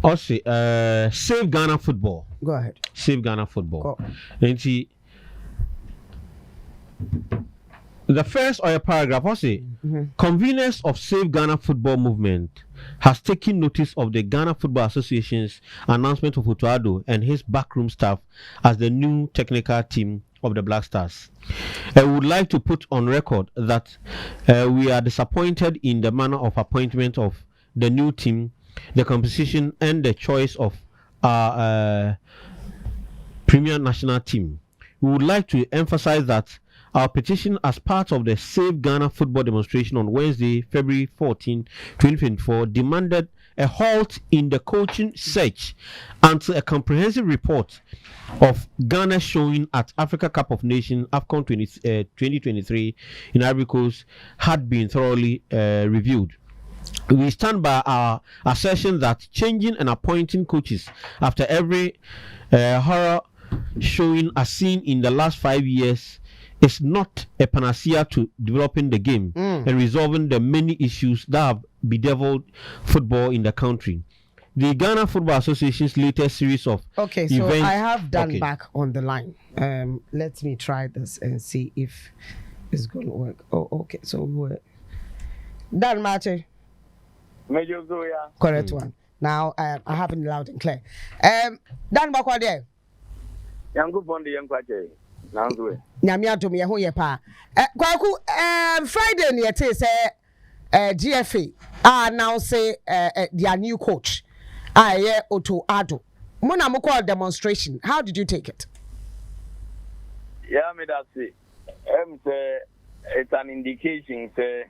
Also, save Ghana football. Go ahead. Save Ghana football. And see, the first or a paragraph, also, conveners of Save Ghana football movement has taken notice of the Ghana Football Association's announcement of Otto Addo and his backroom staff as the new technical team of the Black Stars. I would like to put on record that we are disappointed in the manner of appointment of the new team, the composition, and the choice of our premier national team. We would like to emphasize that our petition as part of the Save Ghana football demonstration on Wednesday, February 14, 2024, demanded a halt in the coaching search until a comprehensive report of Ghana showing at Africa Cup of Nations AFCON 2023 in Ivory Coast had been thoroughly reviewed. We stand by our assertion that changing and appointing coaches after every horror showing as seen in the last 5 years is not a panacea to developing the game and resolving the many issues that have bedeviled football in the country. The Ghana Football Association's latest series of events. So I have Dan back on the line. Let me try this and see if it's going to work. Oh, okay. So Dan Mate. Correct one. Now I have it loud and clear. Dan Bakwa there. Yangu Bondi Yankwache. Nyamia to me, who ye pa. Kwaku, Friday near say GFA now say their new coach, Otto Addo. Mona Moko demonstration. How did you take it? Yeah, me that's it. It's an indication say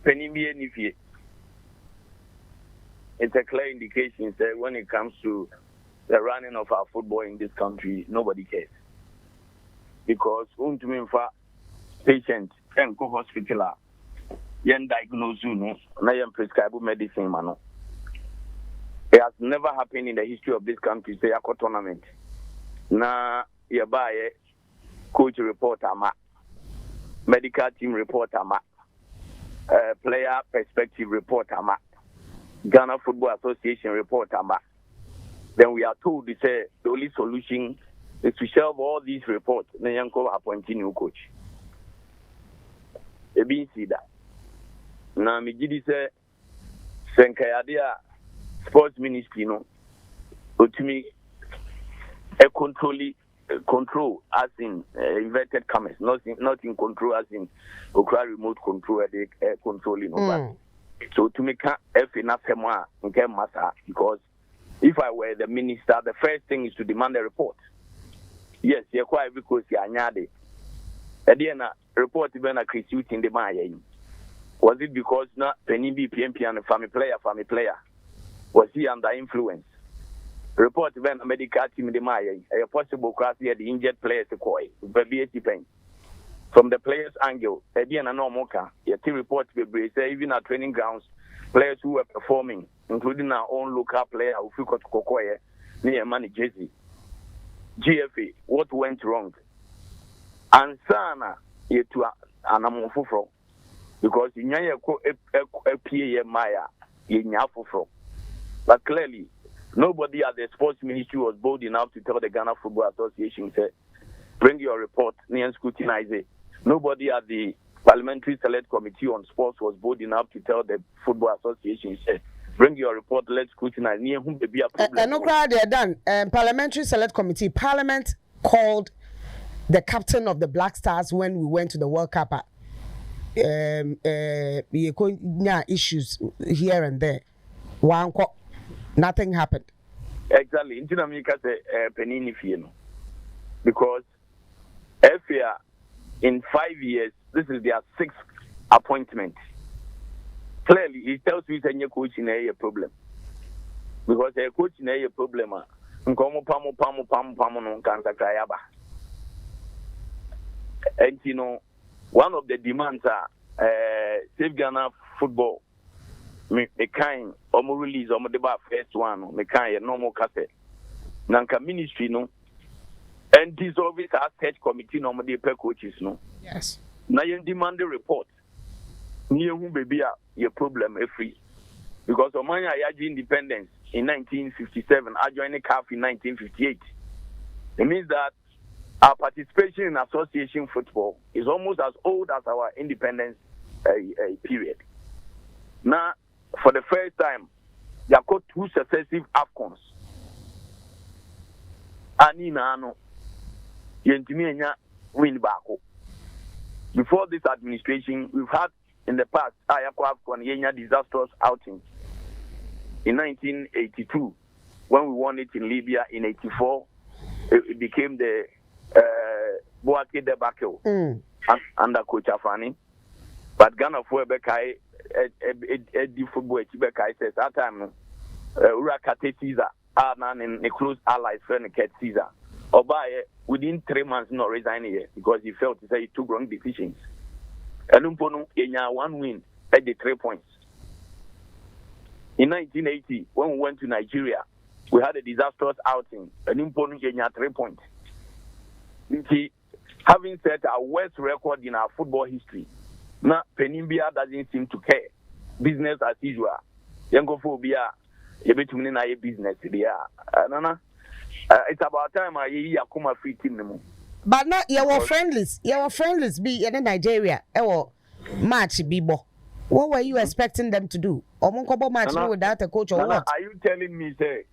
Penimie Nifie. It's a clear indication say when it comes to the running of our football in this country, nobody cares. Because untuminfa patient and go hospital, yen diagnose no, na yen prescribe medicine mano. It has never happened in the history of this country. Say a tournament. Na yabaye coach report ama, medical team report ama, player perspective report ama, Ghana Football Association report ama. Then we are told the only solution is to shelve all these reports. Nanyanko appointing new coach. Ebi see that. Na me gidi say Senkayadia sports ministry no. Otumi control as in inverted commas, not in control as in okra remote control controlling over. So to make enough masa because if I were the minister, the first thing is to demand a report. Yes, you're quite because you're nyade. At the end, report even a critique in the Maya. Was it because not Penny PMP and a family player? Was he under influence? Report even a medical team in the Maya, a possible class here, the injured players to koi, from the players' angle, at the end, no mocha, your team report will be even at training grounds, players who were performing, including our own local player who got Kokoye near Mani Jesse. GFA, what went wrong? And Sana, yet to Anamofufro, because in Yaya PA Maya, in Yafufro. But clearly, nobody at the sports ministry was bold enough to tell the Ghana Football Association, say, bring your report, near scrutinize it. Nobody at the Parliamentary Select Committee on Sports was bold enough to tell the Football Association, say, bring your report, let's scrutinize. Near whom be a problem. And no crowd they are done. Parliamentary Select Committee, Parliament called the captain of the Black Stars when we went to the World Cup. Issues here and there. Nothing happened. Exactly. In America, Penini Fieno. Because FA in 5 years, this is their 6th appointment. Clearly, it tells you that your coach in a problem. Because a coach in a problem, and you know, one of the demands are Save Ghana football. Me kind or release or the first one, me kind normal cassette. Nanka ministry no, and this always has head committee normally per coaches no. Yes. Now you demand the report. Near whom baby your problem free. because Omanya Yaji independence in 1957, I joined the CAF in 1958. It means that our participation in association football is almost as old as our independence period. Now, for the first time, they have got 2 successive AFCONs. Anina no, Yentimianya win back. Before this administration, we've had in the past AFCON Yenya disastrous outing. In 1982, when we won it in Libya, in 84, it became the Boake debacle under Coach Afani. But Ghana for Bekai, Eddie football, Bekai says that time, Urakate Caesar, and a close allies, friend Ket Caesar. Obaye, within 3 months, not resigning here because he felt to say he took wrong decisions. And Umpono, Yenya 1 win at the 3 points. In 1980, when we went to Nigeria, we had a disastrous outing. And Umpono, Yenya 3 points. Having set our worst record in our football history, now Penimbia doesn't seem to care. Business as usual. Yangophobia, you between a business there. It's about time I hear Akuma free team. But not your friendlies. Your friendlies be in Nigeria. Match Bibo. What were you expecting them to do? Omonkobo match without a coach or what? Are you telling me, say,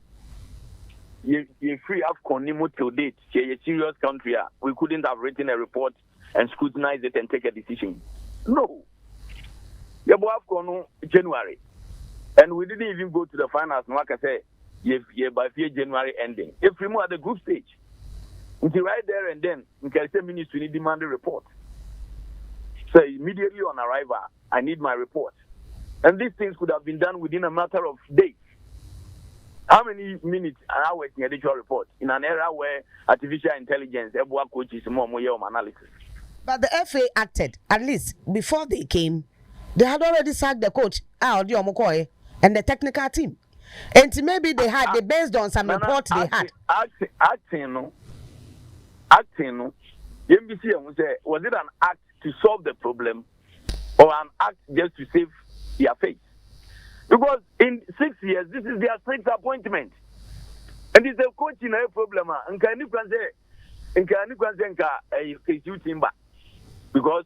you free AFCON Nimo till date? You're a serious country. We couldn't have written a report and scrutinize it and take a decision. No. Yeboah AFCON January. And we didn't even go to the finals. Like I said, by January ending. If we move at the group stage, until right there and then, we can say ministry need demand a report. So immediately on arrival, I need my report. And these things could have been done within a matter of days. How many minutes and hours in editorial report in an era where artificial intelligence, everyone coaches more analysis? But the FA acted, at least before they came, they had already sacked the coach, and the technical team. And maybe they based on some reports they had. Acting, was it an act to solve the problem or an act just to save their face? Because in 6 years, this is their 6th appointment. And it's a coach in a problem. Because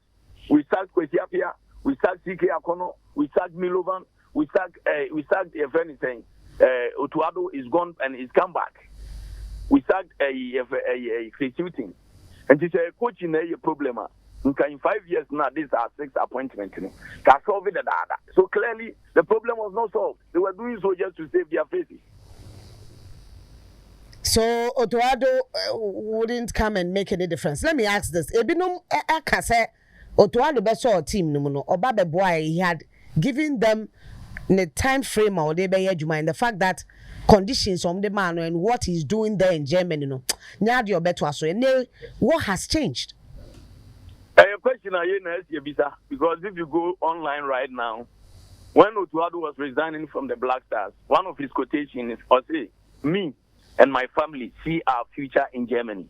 we sacked Kwesiapia, we sacked CK Akono, we sacked Milovan, we sacked if anything, Otto Addo is gone and he's come back. We sacked a shooting. And it's a coach in a problem. In 5 years now, this is our 6th appointment. Can solve it. So clearly, the problem was not solved. They were doing so just to save their faces. So Otto Addo wouldn't come and make any difference. Let me ask this: Ebinum Akase Otto Addo beso team no Obabe boy he had given them the time frame or they be adwuma, and the fact that conditions on the man and what he's doing there in Germany no nyadi obeto aso and what has changed? A question I because if you go online right now, when Otto Addo was resigning from the Black Stars, one of his quotations is, say, me and my family see our future in Germany.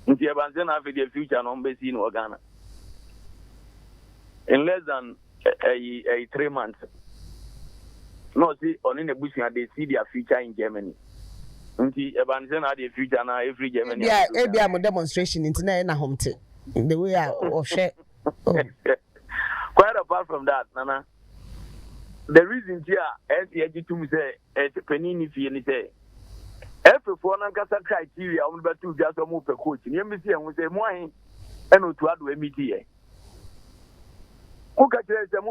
In the future in Ghana. In less than 3 months. No, see, on in the bush, they see their future in Germany. The future now every Germany. Yeah, I'm a demonstration in home the way I share. Quite apart from that, Nana. The reason here, as you to say, Penini say, every foreign criteria, only about 2 just move per coach. You may see, and we say, Moine, and to add to a meeting. Who can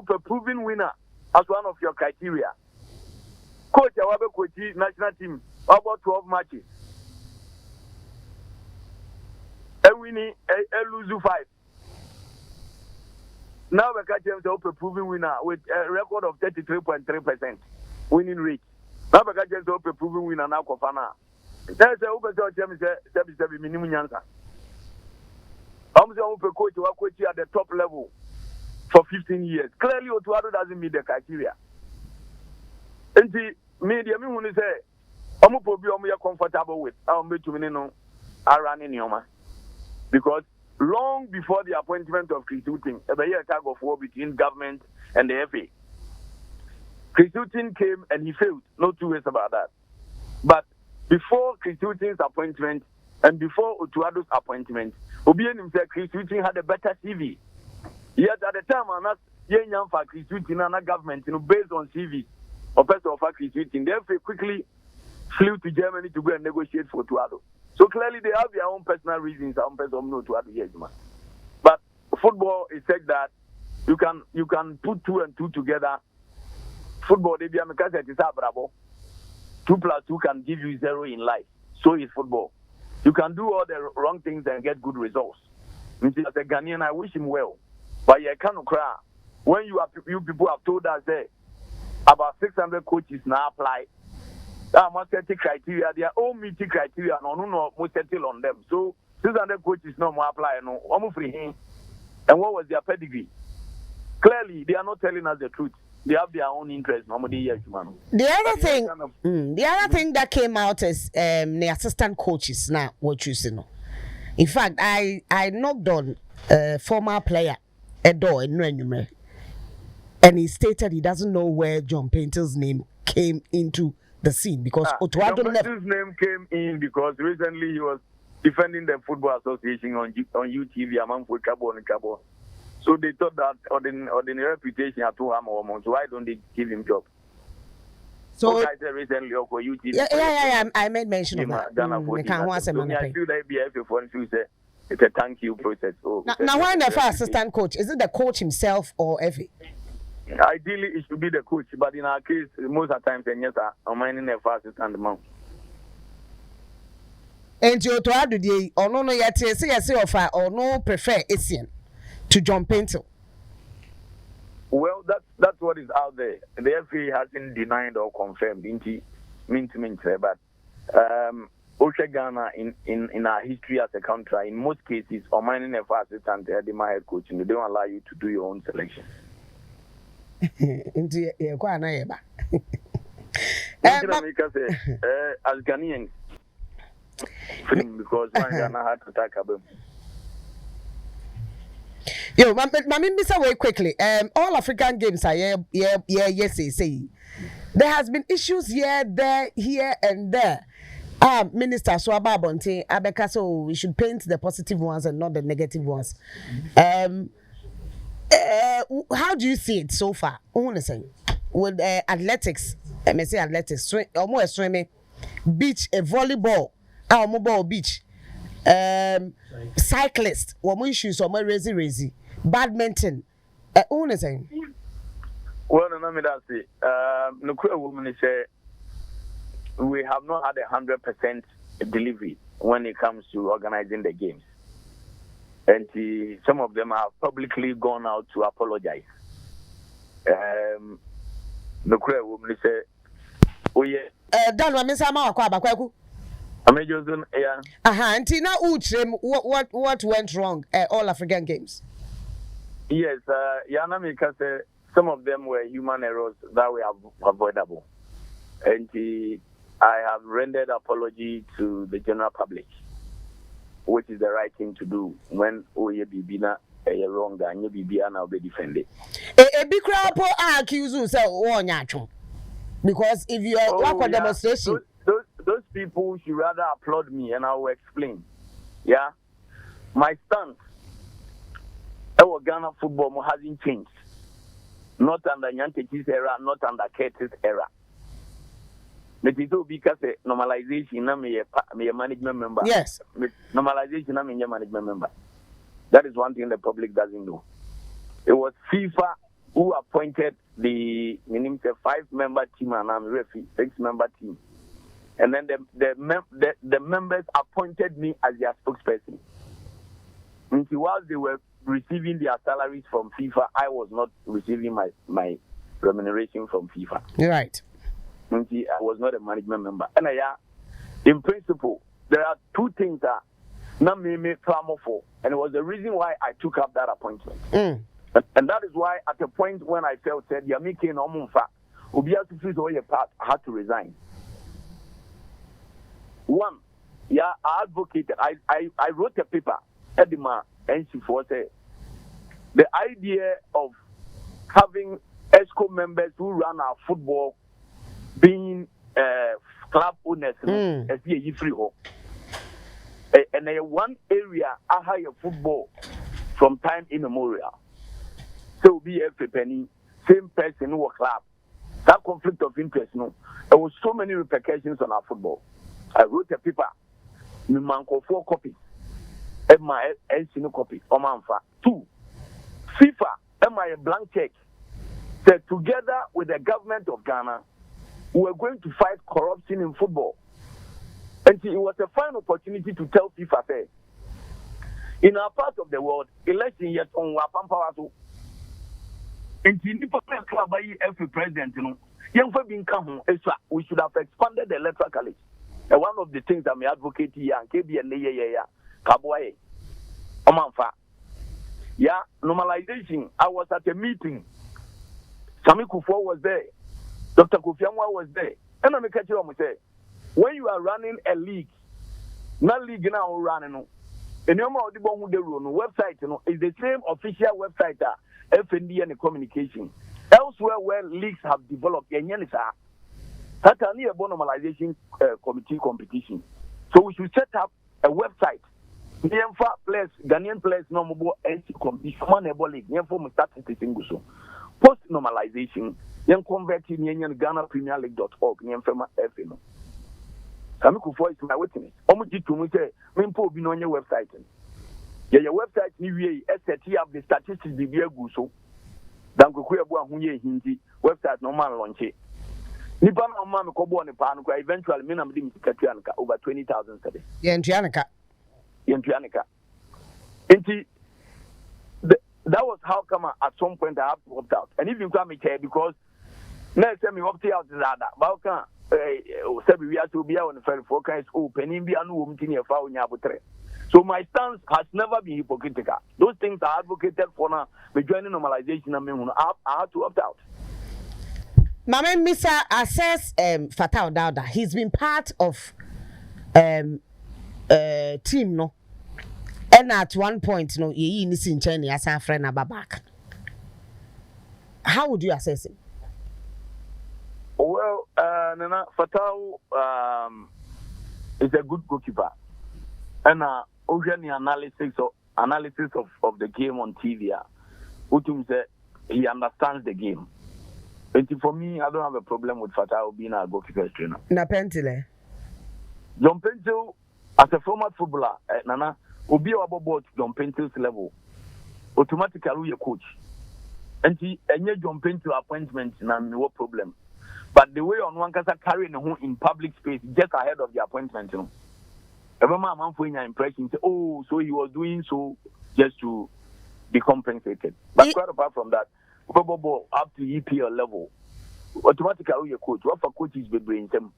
a proven winner as one of your criteria? Coach, our coach, national team, about 12 matches. A winning, a losing 5. Now we catch them a proven winner with a record of 33.3% winning rate. Now we catch them a proven winner now, Kofana. There's a open minimum answer. I'm the open coach who are coaching at the top level for 15 years. Clearly, Otto Addo doesn't meet the criteria. And the media, me when say, I'm comfortable with. I'm running Yoma. Because long before the appointment of Chris Huting, a year tag of war between government and the FA, Chris Hilton came and he failed. No two ways about that. But before Chris Hilton's appointment and before Otto Addo's appointment, Obian himself, Chris Hilton had a better CV. Yet at the time, I'm not young for Chris Hilton and a government, based on CV or person of Chris Hilton. They quickly flew to Germany to go and negotiate for Otto Addo. So clearly they have their own personal reasons, some person know Otto Addo, yes, man. But football is said that you can put 2 and 2 together. Football, they be a mechanic, it's a bravo. 2 + 2 can give you 0 in life. So is football. You can do all the wrong things and get good results. As a Ghanaian, I wish him well. But you can't cry. When you people have told us that about 600 coaches now apply, must set criteria, their own meeting criteria, no, most settle on them. So 600 coaches no more apply, no, almost free him. And what was their pedigree? Clearly, they are not telling us the truth. They have their own interest. The other thing that came out is the assistant coaches now were choosing. In fact, I knocked on a former player, Edo in and he stated he doesn't know where John Painter's name came into the scene because Otto Addo left. His name came in because recently he was defending the Football Association on UTV among Cabo and Cabo. So they thought that ordinary reputation at 2 months. So why don't they give him job? So I said recently for UTV. Yeah. I made mention of that. I feel that BFF for say it's a thank you process. Now why the first assistant coach? Is it the coach himself or Effie? Ideally, it should be the coach, but in our case, most of the time, yes, I'm minding the first assistant mount. And you to add the or no yet say offer or no prefer Asian to John Painter. Well, that's what is out there. The FA hasn't denied or confirmed but Ghana in our history as a country, in most cases, or mining a first assistant, the head coach, and they don't allow you to do your own selection. As Ghanaians, because Ghana had to attack them. Yo, Misa very quickly. All African games are yes. There has been issues here, and there. Minister Swaba Bonte, Abeka, so we should paint the positive ones and not the negative ones. How do you see it so far? With athletics, almost swimming, beach, volleyball, mobile beach, cyclist, issues, razy, badminton. Well, no, that's it. No, woman say we have not had 100% delivery when it comes to organizing the games. And some of them have publicly gone out to apologize. No clear woman say, oh yeah. Dan wa misama kwa Kwaku. Amejozun yeah. Until now what went wrong at all African games? Yes, Yana Mika said some of them were human errors that were avoidable. And I have rendered apology to the general public, which is the right thing to do when Oye Bibina wrong and you Bibia now be defended. A big crowd accuse you say because if you are demonstration, those people should rather applaud me and I will explain. Yeah, my stance. Our Ghana football hasn't changed. Not under Nyantechi's era, not under Curtis' era. But it's all because normalization, I'm a management member. Yes. Normalization, I'm a management member. That is one thing the public doesn't know. It was FIFA who appointed the 5-member team and I'm a 6-member team. And then the members appointed me as their spokesperson. And while they were receiving their salaries from FIFA, I was not receiving my remuneration from FIFA. You're right. I was not a management member. And in principle, there are two things that not me clamor for, and it was the reason why I took up that appointment. And that is why at a point when I felt said, Yamiki no Mumfa, Ubia to freeze all your part, I had to resign. One, I advocated, I wrote a paper, Edima, and she said, the idea of having ESCO members who run our football being club owners as the free home. And one area I hire football from time immemorial. So be every penny, same person who club. That conflict of interest, no. There was so many repercussions on our football. I wrote a paper, my man 4 copies, and my NCNO copy, Omanfa. 2, FIFA, and my blank check, said together with the government of Ghana, we were going to fight corruption in football. And it was a fine opportunity to tell FIFA, say, in our part of the world, election yet on Wapampawato. And in the club by every president, you know, young for being come we should have expanded the electoral college. And one of the things that I advocate here, and KB and Kabwaye, Omanfa. Yeah, normalization. I was at a meeting. Sami Kufo was there. Dr. Kofiamwa was there. And I'm catching on say, when you are running a league, not league now running, and you know the website, you know, is the same official website that FND and communication. Elsewhere where leagues have developed, that's a near normalization committee competition. So we should set up a website. Ghanaian players no more competition. League. Post normalization. Yen convert in Ghana Premier League.org. Yen fema FNO. Kamiku for is my witness. Omuji to me say, Mimpo be on your website. Your website ni set up the statistics the beer guso. Danko Yeboah hunye hindi website no man launch it. Nipa na mama ko bo ne pa no eventually me na me dim Katuanka over 20,000 cedis. Yentuanka. That was how come at some point I have to opt out. And if you come here because next time you opt out is that but can we have to be on the fair for kinds open in be anu umtini fa onya abotre. So my stance has never been hypocritical. Those things are advocated for now. But joining normalization, I had to opt out. Mama Misa assess Fatal Dauda. He's been part of team, no. And at one point, no, he is in China as a friend about back. How would you assess him? Well, Nana Fatal is a good goalkeeper. And analysis of the game on TV, Utum said he understands the game. And for me, I don't have a problem with Fatah being a goalkeeper trainer. Na Pentile. John Pentil, as a former footballer, Nana, Obi about John Pentil's level, automatically your coach. And John Pentil appointment, no problem. But the way on one can carrying in public space just ahead of the appointment, you know. Every man for your impression, say, oh, so he was doing so just to be compensated. But quite apart from that, up to EPL level, automatically your coach. What for coaches be bringing them?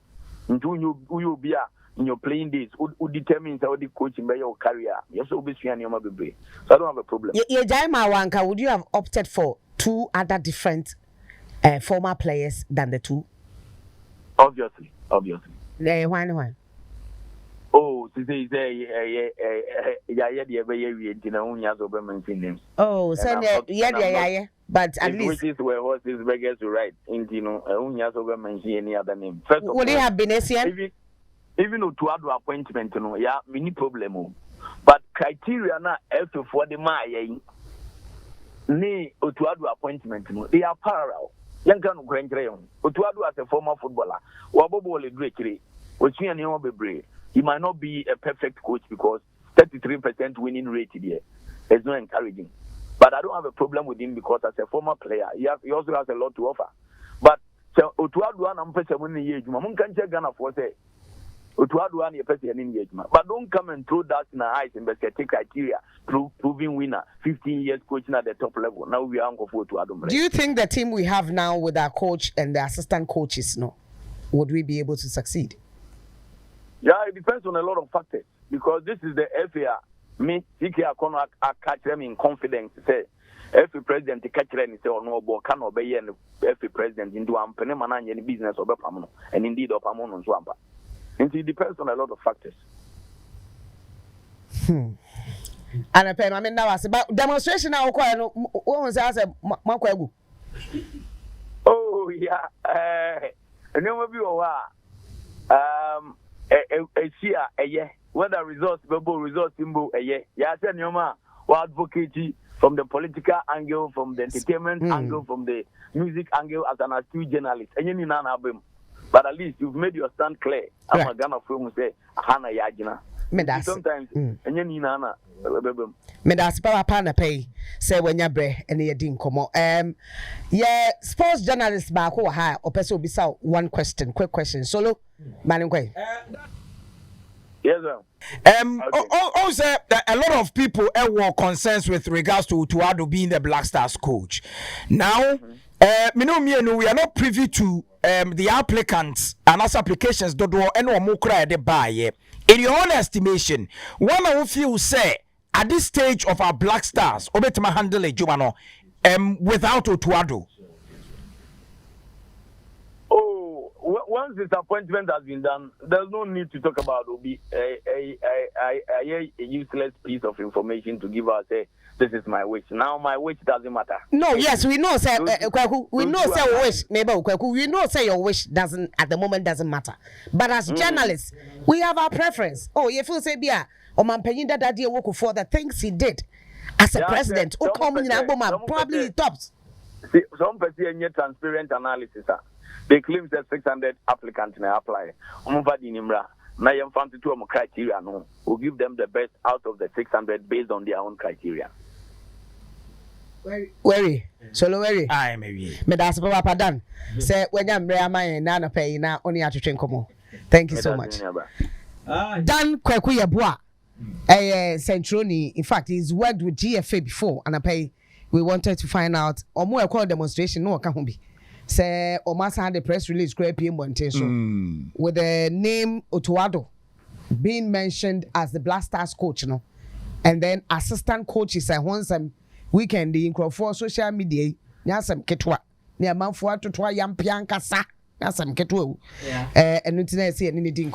Into you be in your playing days, who determines how the coaching by your career. Yes, obviously, and you might be. So I don't have a problem. Would you have opted for 2 other different former players than the 2? Obviously. Why? Oh, today oh, so yeah, but at least which is where horses beggars to ride. Any other name. First would it have been ACN? Even to add appointment, yeah, many problem. But criteria na for the Maya ne to add appointment, they are parallel. Young can grand crayon. To add as a former footballer, Wabobole Drekere, which you know be brave. He might not be a perfect coach because 33% winning rate here is not encouraging. But I don't have a problem with him because as a former player, he also has a lot to offer. But Otuaduan and person winning age, Mamon can check Ghana for say Otuaduan a person in engagement. But don't come and throw that in our eyes and take criteria, proving winner, 15 years coaching at the top level. Now we are on for Otuadum. Do you think the team we have now with our coach and the assistant coaches, would we be able to succeed? Yeah, it depends on a lot of factors because this is the FA. Me, CK Akono, I catch them in confidence. Say, FA president, the catch them and say, oh no, but can obey and FA president into Ampeneman and business of Pamono, and indeed of Pamon and Swampa. And it depends on a lot of factors. And I mean, now I say, but demonstration now, what was I said, Makwagu? Oh yeah. And then we go whether results results symbol yeah say nyoma wa advocate from the political angle, from the entertainment angle, from the music angle as an astute journalist. But at least you've made your stand clear. I'm a Ghana film say Hana Yajina. Sometimes Medas Papa na pay say when you bre and you didn't come on. Yeah, sports journalist back who ha or person be so one question, quick question. Solo Maningwe. Yes, sir. Also, a lot of people were concerns with regards to Addo being the Black Stars coach. Now, we are not privy to the applicants and as applications do and more cry the buy. In your own estimation, one of you say at this stage of our Black Stars, Obetama handle a Jumano without Addo. Once this appointment has been done, there's no need to talk about Obi. A useless piece of information to give us this is my wish. Now my wish doesn't matter. No, yes, we know, say we know, say wish, neighbor, we know, say your wish doesn't at the moment doesn't matter. But as journalists, we have our preference. Oh, you feel say Bia, or man paying that idea work for the things he did as a president. Oh, coming in Aboma, probably tops. Some person in transparent analysis. They claim that 600 applicants may apply. Criteria no. We'll give them the best out of the 600 based on their own criteria. Where? Solo where? I maybe. Me that's Papa Dan. Say when I'm real man na pay na only at train come. Thank you so much. Dan Kwaku Yeboah. Centroni, in fact, he's worked with GFA before and I pay we wanted to find out or more call demonstration no can be. Say Omasa had the press release great PM Monteso with the name Otto Addo being mentioned as the Black Stars coach, and then assistant coaches and once weekend in Crawford social media, Yasam Ketwa, near Manfua to try Yampianca Sa, Yasam Ketwa, and Nutina say anything.